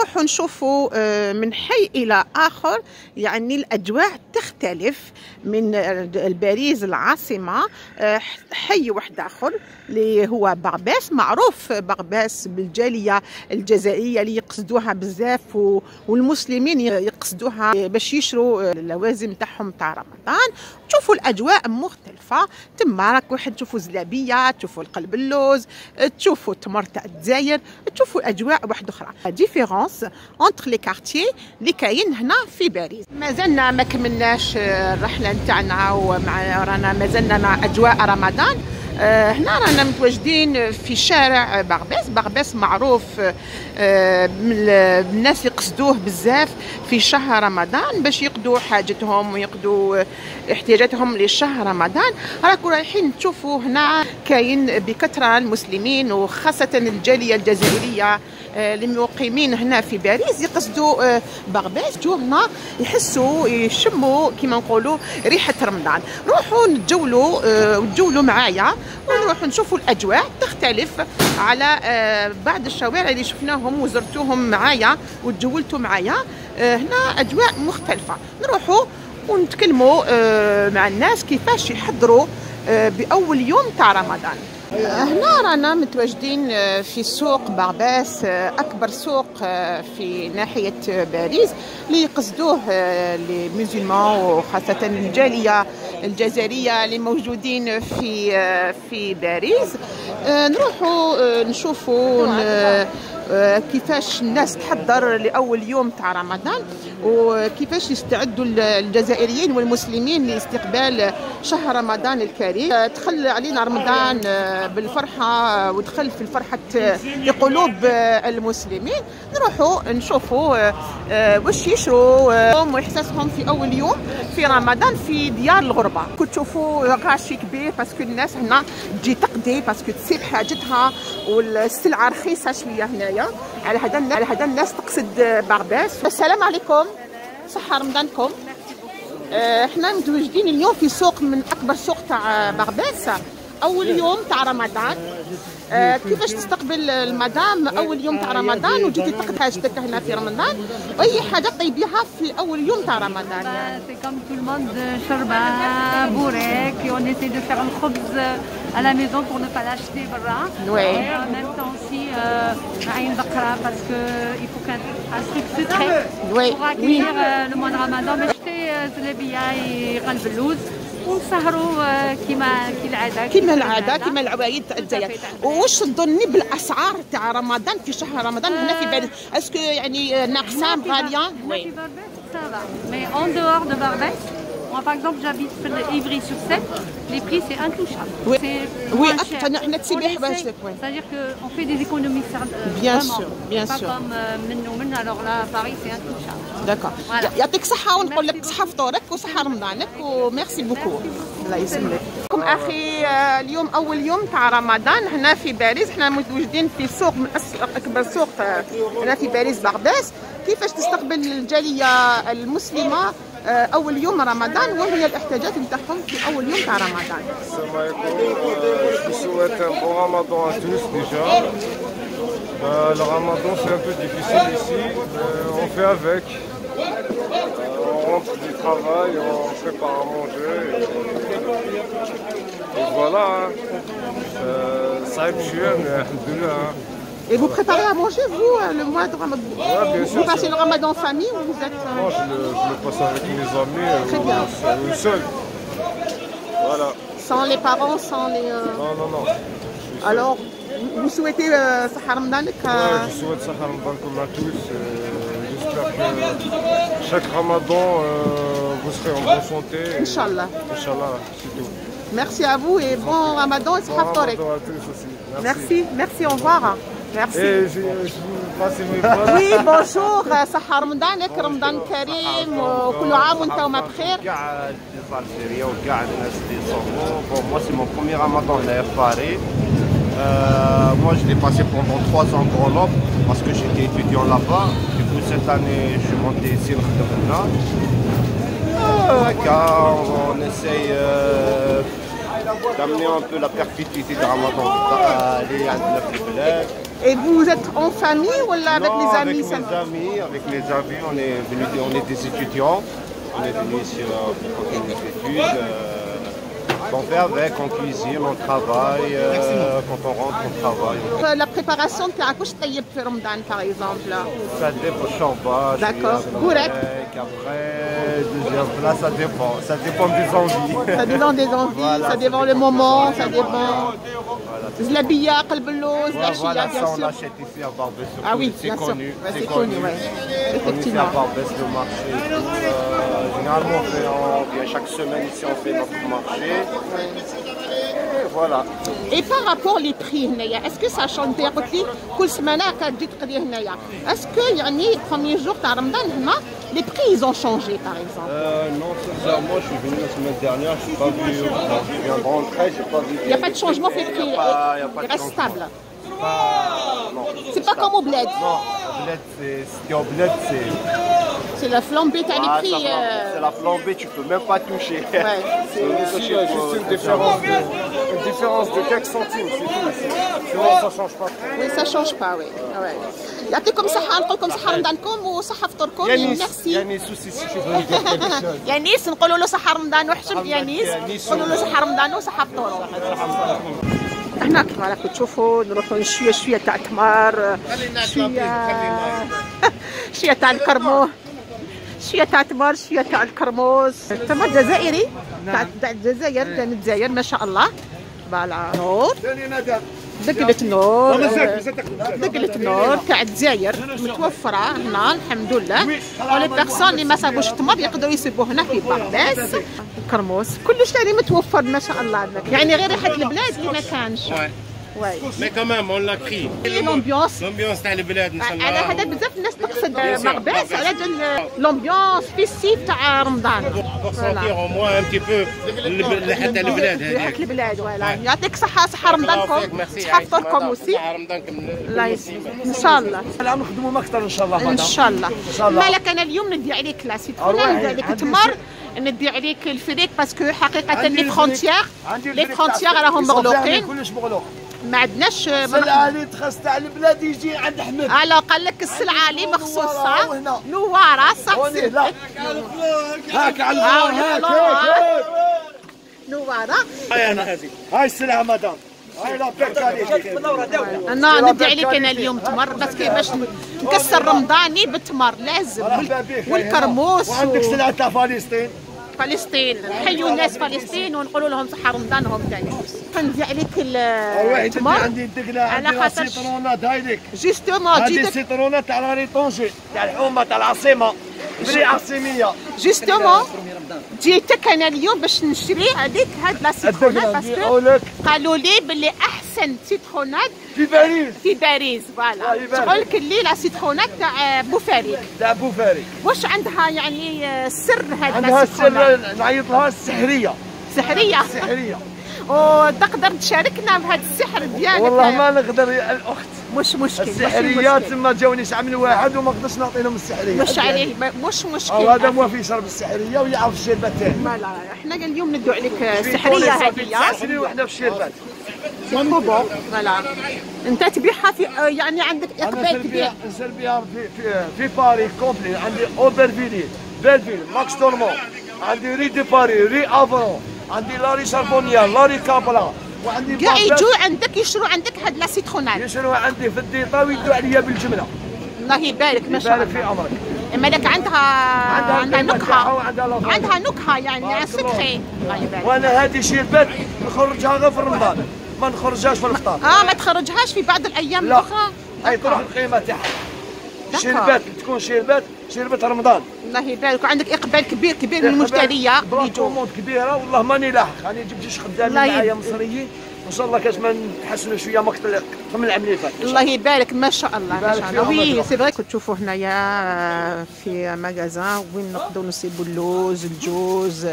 نروحوا نشوفوا من حي إلى آخر، يعني الأجواء تختلف من باريس العاصمة. حي واحد آخر اللي هو بارباس، معروف بارباس بالجالية الجزائرية اللي يقصدوها بزاف، والمسلمين يقصدوها باش يشروا اللوازم تاعهم تاع رمضان. تشوفوا الأجواء مختلفة، تما راك واحد تشوفوا زلابية، تشوفوا القلب اللوز، تشوفوا تمر تاع الجزائر، تشوفوا أجواء واحدة أخرى. ديفيرونس أونتر لي كارتيي اللي كاين هنا في باريس. مازلنا ما كملناش الرحلة نتاعنا، ومع رانا مازلنا مع أجواء رمضان. هنا رانا متواجدين في شارع بارباس. بارباس معروف الناس يقصدوه بزاف في شهر رمضان باش يقضوا حاجتهم ويقضوا احتياجاتهم لشهر رمضان. راكم رايحين تشوفوا هنا كاين بكثرة المسلمين، وخاصة الجالية الجزائرية اللي مقيمين هنا في باريس يقصدوا بارباس. جو هنا يحسوا يشموا كيما نقولوا ريحة رمضان. روحوا تجولوا معايا ونروحوا نشوفوا الأجواء تختلف على بعض الشوارع اللي شفناهم وزرتوهم معايا وتجولتوا معايا. هنا أجواء مختلفة. نروحوا ونتكلموا مع الناس كيفاش يحضروا بأول يوم تاع رمضان. هنا رانا متواجدين في سوق بارباس، أكبر سوق في ناحية باريس اللي يقصدوه للمسلمين وخاصة الجالية الجزائرية اللي موجودين في باريس. نروحوا نشوفوا كيفاش الناس تحضر لأول يوم تاع رمضان، وكيفاش يستعدوا الجزائريين والمسلمين لاستقبال شهر رمضان الكريم. دخل علينا رمضان بالفرحة ودخل في الفرحة لقلوب المسلمين. نروحوا نشوفوا واش يشروا وإحساسهم في أول يوم في رمضان في ديار الغربة. كنت تشوفوا غاشي كبير باسكو الناس هنا تجي تقضي باسكو تسيب حاجتها، والسلعة رخيصة شوية هنايا. على هذا الناس تقصد بارباس. السلام عليكم، صحة رمضانكم. احنا متواجدين اليوم في سوق من أكبر سوق تاع بارباس، أول يوم تاع رمضان. كيفاش تستقبل المدام أول يوم تاع رمضان وجيتي تقضي حاجتك هنا في رمضان؟ أي حاجة طيبيها في أول يوم تاع رمضان؟ سي كوم تو الموند، شربة بوريك، اون ايساي دو فير الخبز à la maison pour ne pas l'acheter برا. Oui. Et en même temps aussi عين بقرة parce que il faut qu'un truc sucré pour accueillir le mois de Ramadan. باش نشتي زلابية قلب اللوز ونسهروا كيما العادة كيما العوايد تاع الجزائر. واش تظني بالاسعار تاع رمضان في شهر رمضان هنا في باريس؟ اسكو يعني ناقصه غاليه؟ وي في بارباس سافا، مي اون دور دو بارباس. Moi, par exemple, j'habite près d'Ivry-sur-Seine. Les prix, c'est intouchable. Oui, oui, c'est-à-dire qu'on fait des économies. Bien sûr, bien sûr. Pas comme alors là, à Paris, c'est intouchable. D'accord. يعطيك الصحة ونقول لك صحة فطورك وصحة رمضانك وميرسي بوكو. الله يسلمك. أخي اليوم أول يوم تاع رمضان هنا في باريس. احنا متواجدين في سوق من أكبر سوق هنا في باريس بارباس. كيفاش تستقبل الجالية المسلمة أول يوم رمضان، وهي الاحتياجات نتاعهم في أول يوم تاع رمضان؟ السلام عليكم. Je souhaite un bon ramadan à tous déjà. Le ramadan c'est un peu difficile ici, on fait avec. On rentre du travail, on prépare à manger. Et voilà. صعب شوية mais alhamdoulilah. Et vous préparez à manger, vous, le mois de Ramadan? Ouais, bien sûr. Vous passez le Ramadan en famille ou vous êtes... Non, je le passe avec mes amis ou seul. Voilà. Sans les parents, sans les... Non. Alors, vous souhaitez Sahar Ramadan? Ouais, je souhaite Sahar Ramadan comme à tous. J'espère que chaque Ramadan, vous serez en bonne santé. Inch'Allah. Inch'Allah, c'est tout. Merci à vous et bon Ramadan et Sahar Torek. Bon Ramadan à tous aussi. Merci, au revoir. Merci. Et je vous passe mes paroles. Oui, bonjour. صحة رمضانك، رمضان كريم وكل عام وانتم بخير. كاع الجزائريين وكاع الناس اللي يصوموا. Bon, moi c'est mon premier Ramadan à Paris. Moi je l'ai passé pendant 3 ans en Grenoble parce que j'étais étudiant là-bas. Du coup cette année je suis monté ici on essaye d'amener un peu la perpétuité de Ramadan. Et vous êtes en famille ou là avec les amis? Avec mes amis, on est des étudiants. On est venus ici pour continuer les études. On fait avec, on cuisine, on travaille. Quand on rentre, on travaille. La préparation de واش طيب في رمضان par exemple? Ça dépend du chambage. D'accord. Gourek. Après, deuxième plat, ça dépend. Ça dépend des envies. Ça dépend des envies, voilà, ça dépend le moment, ça dépend. Zlabia, قلب اللوز, Voilà, bien ça on sûr. l'achète ici à Barbès. Ah oui, c'est bien sûr. connu. Ouais, c'est connu, ouais. Effectivement. On est à Barbès, le marché. Généralement, on vient chaque semaine ici, on fait notre marché. Et voilà. Et par rapport les prix هنايا, est-ce que ça change? قلت لي كل سمانه كتجي تقضي هنايا. Est-ce que يعني premier jour تاع رمضان هنا les prix ils ont changé par exemple? Non, sincèrement, je suis venu la semaine dernière, je n'ai pas vu. Je viens de rentrer, je n'ai pas vu. Il n'y a pas de changement في prix, il reste stable. C'est pas comme au bled. Non, au bled, c'était au bled, c'est la flambée تاع les prix. C'est la flambée, tu peux même pas toucher. Ouais. Ici, il y a juste une différence de quelques centimes, c'est tout ici. Sinon, ça ne change pas. Oui, ça change pas, oui. Ouais. يعطيكم صحة, نقول لكم صحة رمضانكم وصحة فطوركم. ميرسي. يانيس aussi, si tu veux lui dire quelque chose. يانيس نقولوا له صحة رمضان وحشم يانيس. نقولوا له صحة رمضان وصحة فطور. هنا كما راكم تشوفوا نروحوا شوية تاع تمر، شوية تاع الكرموه، شوية تاع تمر، شوية تاع الكرموز. تمر جزائري تاع الجزائر، تاع الجزائر ما شاء الله. فوالا نور، دقلة نور، دقلة نور تاع الجزائر متوفرة هنا الحمد لله. ولي بيرسون اللي ما صابوش التمر يقدروا يصيبوا هنا في بارباس. الكرموس كلش يعني متوفر ما شاء الله. يعني غير ريحة البلاد اللي ما كانش. Ouais. Mais quand même, on l'a pris. L'ambiance. L'ambiance تاع البلاد. على هذا بزاف الناس تقصد مقباس على جال l'ambiance فيستيف تاع رمضان. Pour sentir au moins un petit peu حتى البلاد هذيك. ريحة البلاد ولا. يعطيك صحة صحة رمضانكم. صحة فطوركم وسي. صحة رمضانكم. الله يسلمك. إن شاء الله. العام نخدموا أكثر إن شاء الله. إن شاء الله. مالك أنا اليوم ندي عليك لا سيترون، ندي عليك تمر، ندي عليك الفريك باسكو حقيقة لي فرونتيير راهم مغلوقين. كلش مغلوق. ما عندناش السلعة اللي تخص تاع البلاد يجي عند حمد. الو قال لك السلعة اللي مخصوصة نوارة صافي. لا هاك على هاك نوارة. هاي السلعة مدام. هاي لا انا ندي عليك انا اليوم تمر بس باش نكسر رمضاني بالتمر لازم والكرموس. وعندك سلعة تاع فلسطين. فلسطين نحيوا الناس فلسطين ونقولوا لهم صحة رمضانهم ثاني. ندي عليك التمر عندي الدقلة، عندي السيترونات هايديك جوستومون. هذه السيترونات تاع لا ريطونجي تاع الحومة تاع العاصمة بري عاصمية. جوستومون جيتك انا اليوم باش نشري هذيك هاد لا سيترونات باسكو قالوا لي باللي احسن سيترونات في باريس. في باريس فوالا. تقول لك اللي لا سيترونات تاع بوفاريك. تاع بوفاريك واش عندها يعني سر هاد عندها سر نعيط لها السحرية. سحرية. سحرية. وتقدر تشاركنا بهذا السحر ديالك؟ والله ما نقدر يا الاخت. مش مشكل. السحريات تما جاوني عام واحد وما قدرتش نعطي لهم السحريه. مش عليه مش مشكل. هذا موافي يشرب السحريه ويعرف الشربات تاعي. لا احنا اليوم ندو عليك السحريه هذه. سنين وحده في الشربات. فوالا. انت تبيعها في يعني عندك اقبال كبير. نسير بها في باري كومبلي. عندي اوبرفيلي، بيلفيل، ماكس دورمون، عندي ري دي باري، ري افرون، عندي لاري شاربونيا، لاري كابلا، وعندي كاع يجوا عندك يشروا عندك هاد لا سيترونات. يشروا عندي في الديطا ويدوا عليا بالجمله. الله يبارك ما شاء الله. يبارك في عمرك. مالك عندها نكهه. عندها نكهه يعني سكري. الله يبارك. وانا هذه شربات نخرجها غير في رمضان، ما نخرجهاش في الفطار. ما تخرجهاش في بعض الايام الاخرى. هاي تروح القيمه تاعها. شربات تكون شربات رمضان. الله يبارك. وعندك اقبال كبير من المشتريه اللي يجوا. كبيره والله ماني لاحق. انا جبت جوج خدامين معايا مصريين وان شاء الله كاش ما نحسنوا شويه من العام اللي فات. الله يبارك ما شاء الله ما شاء الله. وي سي فري. كنت تشوفوا هنايا في ماغازان وين نقدروا نصيبوا اللوز، الجوز،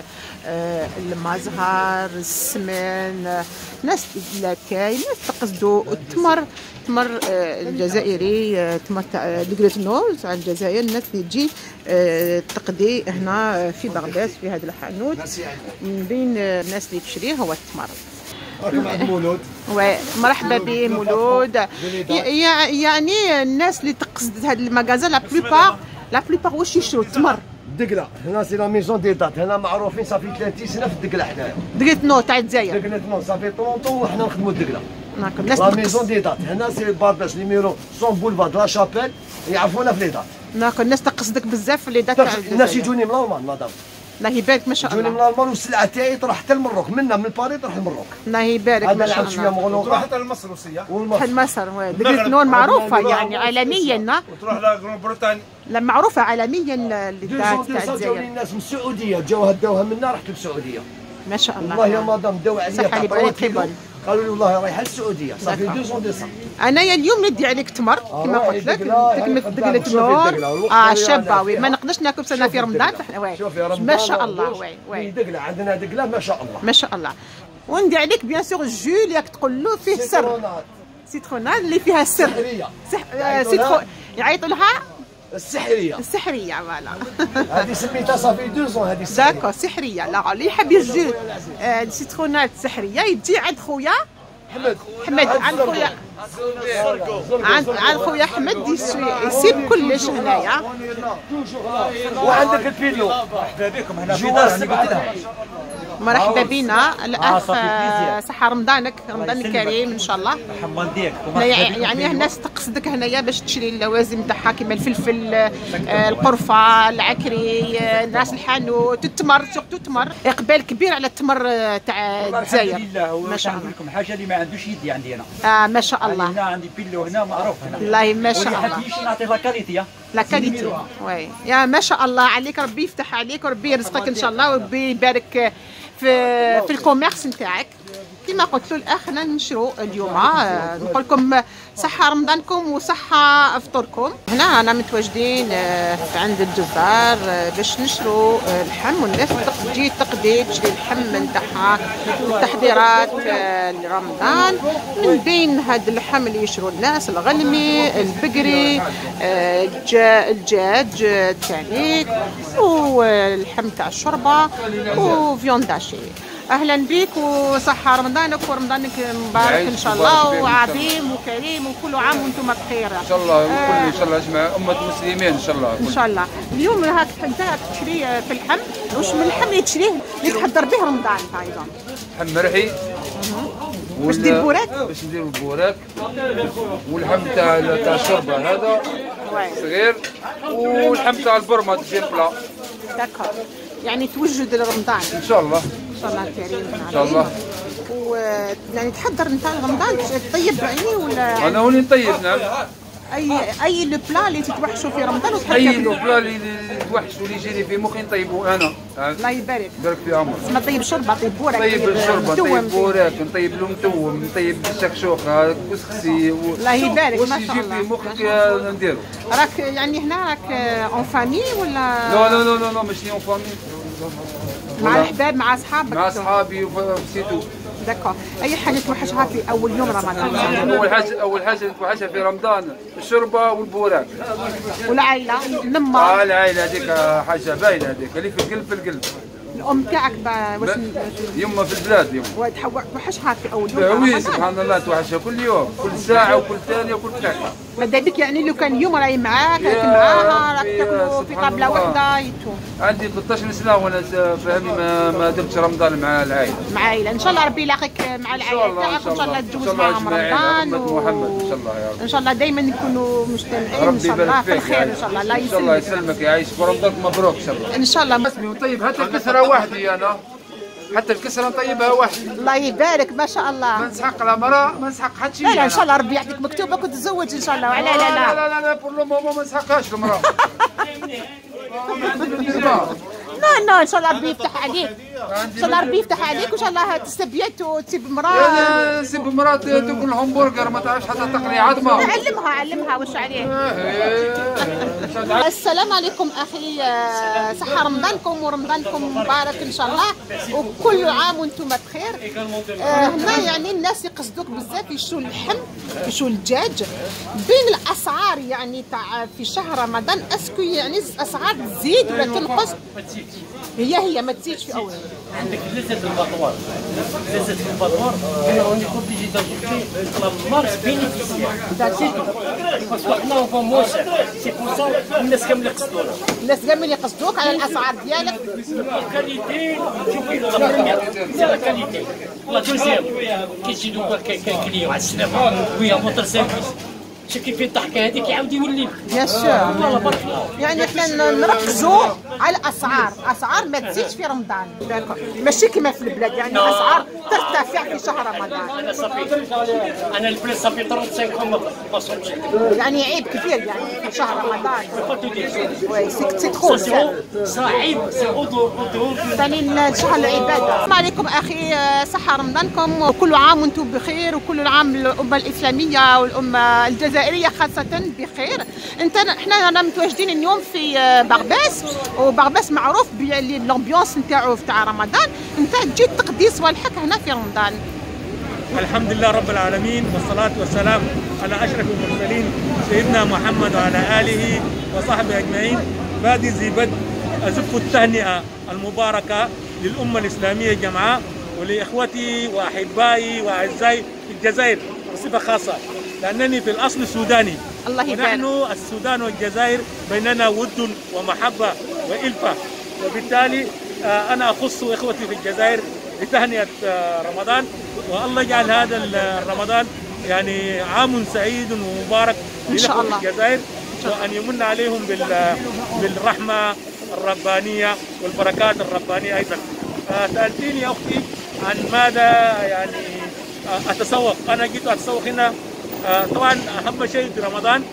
المزهر، السمن، ناس لاكاي، ناس تقصدوا التمر الجزائري، تمر تاع دقلة النور تاع الجزائر. الناس اللي تجي تقضي هنا في بغداد في هذا الحانوت من بين الناس اللي تشريه هو التمر. مولود. وي مرحبا به مولود. يعني الناس اللي تقصد هذا المغازان لا بلوبار واش يشرو التمر. دقله هنا سي لا ميزون دي دات، هنا معروفين صافي 30 سنه في الدقله حنايا. دقله نو تاع الجزائر. دقله نو صافي 30 وحنا نخدموا الدقله. الناس لا ميزون دي دات هنا سي باباش نيميرو 100 بولفار دو لا شابيل، يعرفونا في لي دات. داكور الناس تقصدك بزاف في لي دات تاع الجزائر. الناس يجوني من الالمان مدام. الله يبارك ما شاء الله. يجوني من الالمان والسلعه تاعي تروح حتى المروك، منا من باري تروح المروك. الله يبارك ما شاء الله. شويه مغلوطه تروح حتى لمصر وسيا. مصر وي دقله نون معروفه يعني عالميا. وتروح لغران بريطانيا. لا معروفه عالميا اللي تاع الجزائر. جاوني الناس من السعوديه جاو هداوها منا رحت للسعوديه. ما شاء الله. والله يا مدام داو عليا صحة لي كيبون. قالوا لي والله رايحه للسعوديه صافي 2 ديسمبر. انايا اليوم ندي عليك تمر كما قلت لك دقله نور شابه وي ما نقدرش ناكل سنه في رمضان ما شاء الله وي دقله عندنا دقله ما شاء الله ما شاء الله. وندي عليك بيان سور الجو اللي راك تقول له فيه سر سيترونات اللي فيها سر سيترون يعيطوا لها السحريه فوالا. هذه سميتها صافي 2 هذه السحريه. داكور سحريه. لا اللي يحب يجي السيترونات السحريه يجي عند خويا حمد عند خويا حمد يسيب كلش هنايا. وعندك البيلو مرحبا بكم هنا في دار اللي قلت لها. مرحبا بنا الاخ صحة رمضان الكريم ان شاء الله. حمديك يعني الناس تقصدك هنايا باش تشري اللوازم تاعها كيما الفلفل القرفه العكري ناس الحانوت التمر سورتو التمر. اقبال كبير على التمر تاع الجزائر ما شاء الله. لكم حاجه اللي ما عندوش يدي عندي انا. ما شاء الله. هنا عندي بيلو هنا معروف هنا. والله ما شاء الله. حد يجي نعطيه لا كاليتي لا كاليتي وي يا ما شاء الله عليك. ربي يفتح عليك وربي يرزقك ان شاء الله وربي يبارك في الكوميرس نتاعك. كما قلت له الاخ حنا نشرو اليوم نقول لكم صحه رمضانكم وصحه افطركم. هنا انا متواجدين عند الجزار باش نشرو اللحم والناس تجي تقضي تشري اللحم نتاعها للتحضيرات لرمضان. من بين هاد اللحم اللي يشرو الناس الغلمي البقري الدجاج التانيك واللحم تاع الشوربه وفيونداشي. اهلا بك وصحه رمضانك ورمضانك مبارك ان شاء الله وعظيم وكريم وكل عام وانتم بخير ان شاء الله. وكل ان شاء الله جميع امه المسلمين ان شاء الله. ان شاء الله. اليوم هاك انت تشري في اللحم واش من اللحم اللي تشريه اللي تحضر به رمضان ايضا؟ لحم مرحي باش دير البوراك. باش نديروا البوراك واللحم تاع الشوربه هذا صغير واللحم تاع البرمه ديال بلا. داكور يعني توجد لرمضان ان شاء الله. ان شاء الله كريم ان شاء الله. يعني تحضر نتاع رمضان تطيب يعني ولا؟ انا هوني نطيب نعم. اي لو بلا اللي تتوحشوا في رمضان وتحب اي لو بلا اللي يتوحشوا اللي يجيني في مخي نطيبوا انا. الله يبارك. بارك في عمرك. ما طيب شوربه طيب بوراك. نطيب الشوربه نطيب بوراك نطيب المتوم نطيب الشكشوخه كسكسي الله يبارك ما شاء الله. واش يجي في مخك نديرو. راك يعني هنا راك اون فامي ولا؟ لا ماشي اون فامي. مع الحباب مع اصحابك؟ مع اصحابي وسيتو. داكور. اي حاجه توحشها في اول يوم رمضان؟ اول حاجه نتوحشها في رمضان الشوربه والبوراك. والعائله لما العائله هذيك حاجه باينه هذيك اللي في القلب. الام تاعك واش يما في البلاد يما توحشها في اول يوم رمضان؟ سبحان الله توحشها كل يوم كل ساعه وكل ثانيه وكل دقيقه. ماذا بك يعني لو كان اليوم راهي معاك راك معاها راك تاكلوا في طابله واحده عندي 13 سنه وانا فهمي ما درتش رمضان مع العائله. مع العائله ان شاء الله ربي يلاقيك مع العائله تاعك وان شاء الله تجوز معاهم رمضان محمد ان شاء الله يا رب. ان شاء الله دايما نكونوا مجتمعين ان شاء الله في الخير ان شاء الله. الله يسلمك. الله يسلمك يعيشك ورمضانك مبروك ان شاء الله. ان شاء الله. اسمي وطيب حتى الكسره وحدي انا حتى الكسره نطيبها وحدي. الله يبارك ما شاء الله. ما نسحق لا مراه ما نسحق حتى شي. لا ان شاء الله ربي يعطيك مكتوبك وتتزوج ان شاء الله. وعلى لا بور لو مومون ما نسحقهاش المراه. لا ان شاء الله ربي يفتح عليك. ان شاء الله ربي يفتح عليك وان شاء الله تستبيت وتسيب مراه. تسيب مراه تاكل الهمبرجر ما تعرفش حتى تقلي عظمه. علمها واش عليه. السلام عليكم اخي. صحه رمضانكم ورمضانكم مبارك ان شاء الله وكل عام وانتم بخير. هنا يعني الناس يقصدوك بزاف يشروا اللحم يشروا الدجاج. بين الاسعار يعني تاع في شهر رمضان اسكو يعني الاسعار تزيد ولا تنقص؟ هي ما تزيدش في اول عندك لذة البطوار. لذة البطوار انا اوني اوبليجي داجوتي لا مارك بينيفيسيير سي تو باسكو حنا اون فون موسر سي بور سا الناس كامل يقصدونا. الناس كامل يقصدوك على الاسعار ديالك. الكاليتي شوفي لا بروميير سي لا كاليتي. لا دوزيام كيجي دوكا كليون على السلامه ويا موتور سيرفيس شوف كيف الضحكه هذيك يعاود يولي بيان سور. والله بارك الله. يعني حنا نركزوا على الاسعار، اسعار ما تزيدش في رمضان، داكور ماشي كما في البلاد، يعني الاسعار ترتفع في شهر رمضان. انا صافي انا البلاد صافي 35 ما صرتش، يعني عيب كبير يعني في شهر رمضان. وي سي ترو صعيب سي اودور ثاني شهر العباده. السلام عليكم اخي، صحه رمضانكم وكل عام وانتم بخير، وكل عام الامه الاسلاميه والامه الجزائريه خاصه بخير. احنا متواجدين اليوم في بغباس، وبغباس معروف بالامبيونس نتاعو تاع رمضان. انت تجي تقضي صوالحك هنا في رمضان. الحمد لله رب العالمين، والصلاة والسلام على أشرف المرسلين سيدنا محمد وعلى آله وصحبه أجمعين. بادي زي بد أزف التهنئة المباركة للأمة الإسلامية جمعاء، ولإخوتي وأحبائي وأعزائي في الجزائر بصفة خاصة، لأنني في الأصل سوداني. الله يبارك. ونحن السودان والجزائر بيننا ود ومحبة وإلفة، وبالتالي أنا أخص إخوتي في الجزائر لتهنئة رمضان، والله يجعل هذا رمضان يعني عام سعيد ومبارك إن شاء الله في الجزائر، وأن يمن عليهم بالرحمة الربانية والبركات الربانية أيضا. سألتيني يا أختي عن ماذا يعني أتسوق. أنا جيت أتسوق هنا طبعا أهم شيء في رمضان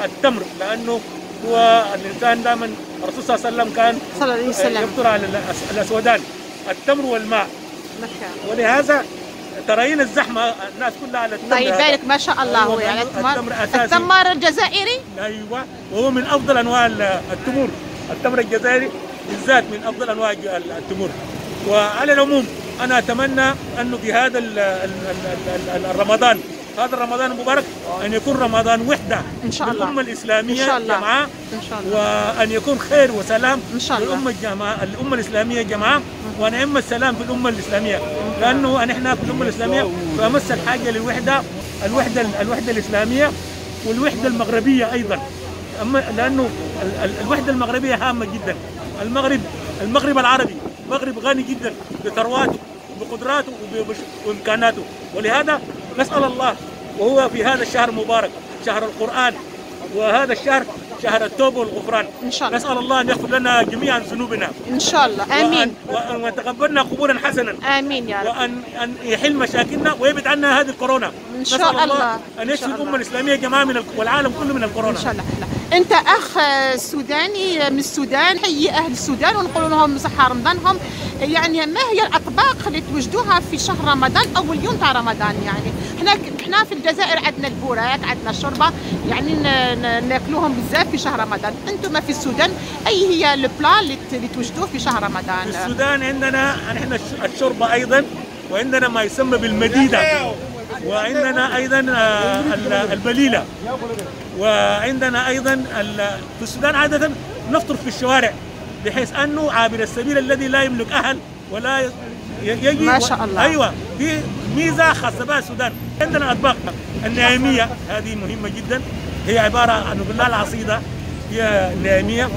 التمر، لأنه هو الإنسان دائما الرسول صلى الله عليه وسلم كان يفطر على الأسودان، التمر والماء. ولهذا ترين الزحمة، الناس كلها على التمر. الله يبارك ما شاء الله. يعني التمر الجزائري أيوة، وهو من أفضل أنواع التمور. التمر الجزائري بالذات من أفضل أنواع التمور. وعلى العموم أنا أتمنى أنه في هذا الرمضان، هذا الرمضان المبارك، أن يكون رمضان وحدة إن شاء الله للأمة الإسلامية إن شاء الله جمعاء، إن شاء الله، وأن يكون خير وسلام إن شاء الله الأمة الإسلامية جمعاء، وأن يعم السلام في الأمة الإسلامية، لأنه نحن في الأمة الإسلامية فأمس الحاجة للوحدة، الوحدة الإسلامية والوحدة المغربية أيضا، لأنه الوحدة المغربية هامة جدا. المغرب العربي مغرب غني جدا بثرواته بقدراته وإمكاناته، ولهذا نسأل الله، وهو في هذا الشهر المبارك شهر القرآن، وهذا الشهر شهر التوبة والغفران، إن شاء الله. نسأل الله أن يغفر لنا جميعا ذنوبنا إن شاء الله. آمين. وأن يتقبلنا قبولا حسنا. آمين يا رب. وأن يحل مشاكلنا ويبعد عنا هذه الكورونا. إن شاء الله. أن يشفي الأمة الإسلامية جماعة والعالم كله من الكورونا. إن شاء الله. أنت أخ سوداني من السودان، حيي أهل السودان ونقول لهم صحة رمضانهم. يعني ما هي الأطباق اللي توجدوها في شهر رمضان أول يوم تاع رمضان؟ يعني احنا في الجزائر عندنا البوراك، عندنا الشوربة، يعني ناكلوهم بزاف في شهر رمضان. أنتم في السودان أي هي البلان اللي توجدوه في شهر رمضان؟ في السودان عندنا نحن الشوربة أيضا، وعندنا ما يسمى بالمديدة، وعندنا أيضا البليلة، وعندنا أيضا في السودان عادة نفطر في الشوارع، بحيث أنه عابر السبيل الذي لا يملك أهل ولا يجي ما شاء الله. أيوة، في ميزة خاصة بها السودان. عندنا أطباق النعيمية، هذه مهمة جدا، هي عبارة عن غلال العصيدة، هي نعيمية.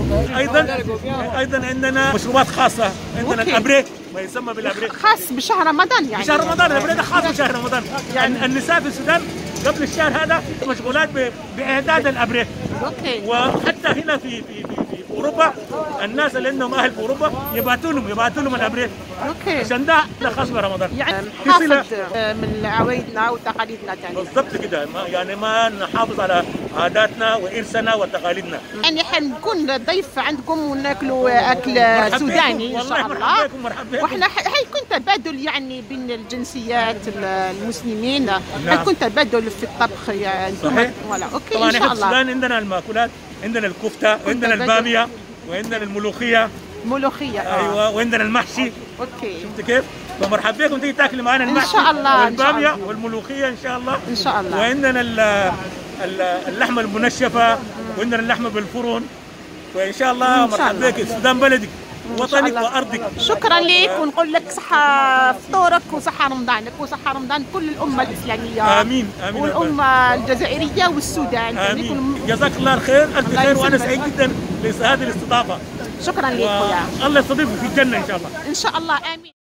أيضا عندنا مشروبات خاصة، عندنا الأبريك، ما يسمى بالأبريك، خاص بشهر رمضان. يعني بشهر رمضان الأبريك خاص بشهر رمضان. يعني النساء في السودان قبل الشهر هذا مشغولات بإعداد الأبريك. وحتى هنا في اوروبا الناس اللي عندهم اهل في اوروبا يبعثوا لهم الابريق. عشان ده خاص برمضان. يعني نحافظ من عوايدنا وتقاليدنا ثاني. بالضبط كده، يعني ما نحافظ على عاداتنا وارثنا وتقاليدنا. يعني حنكون ضيف عندكم وناكلوا اكل سوداني ان شاء الله. واحنا حيكون تبادل يعني بين الجنسيات المسلمين، حيكون تبادل في الطبخ يعني. صحيح. ولا اوكي طبعا ان شاء الله. طبعا السودان عندنا المأكولات، عندنا الكفتة، وعندنا البامية، وعندنا الملوخية. ايوه، وعندنا المحشي. اوكي. شفت كيف؟ فمرحبا بكم تيجي تاكلي معنا المحشي ان شاء الله، والبامية والملوخية ان شاء الله. ان شاء الله. وعندنا اللحمة المنشفة، وعندنا اللحمة بالفرن، وان شاء الله مرحبا بك. السودان بلدك وطنك وارضك. شكرا لك، ونقول لك صحه فطورك وصحه رمضانك وصحه رمضان كل الامه الاسلاميه. امين امين. والامه الجزائريه والسودان. امين. جزاك الله الخير، الف خير، وانا سعيد جدا بهذه الاستضافه. شكرا لك خويا. الله يستضيفك في الجنه ان شاء الله. ان شاء الله امين.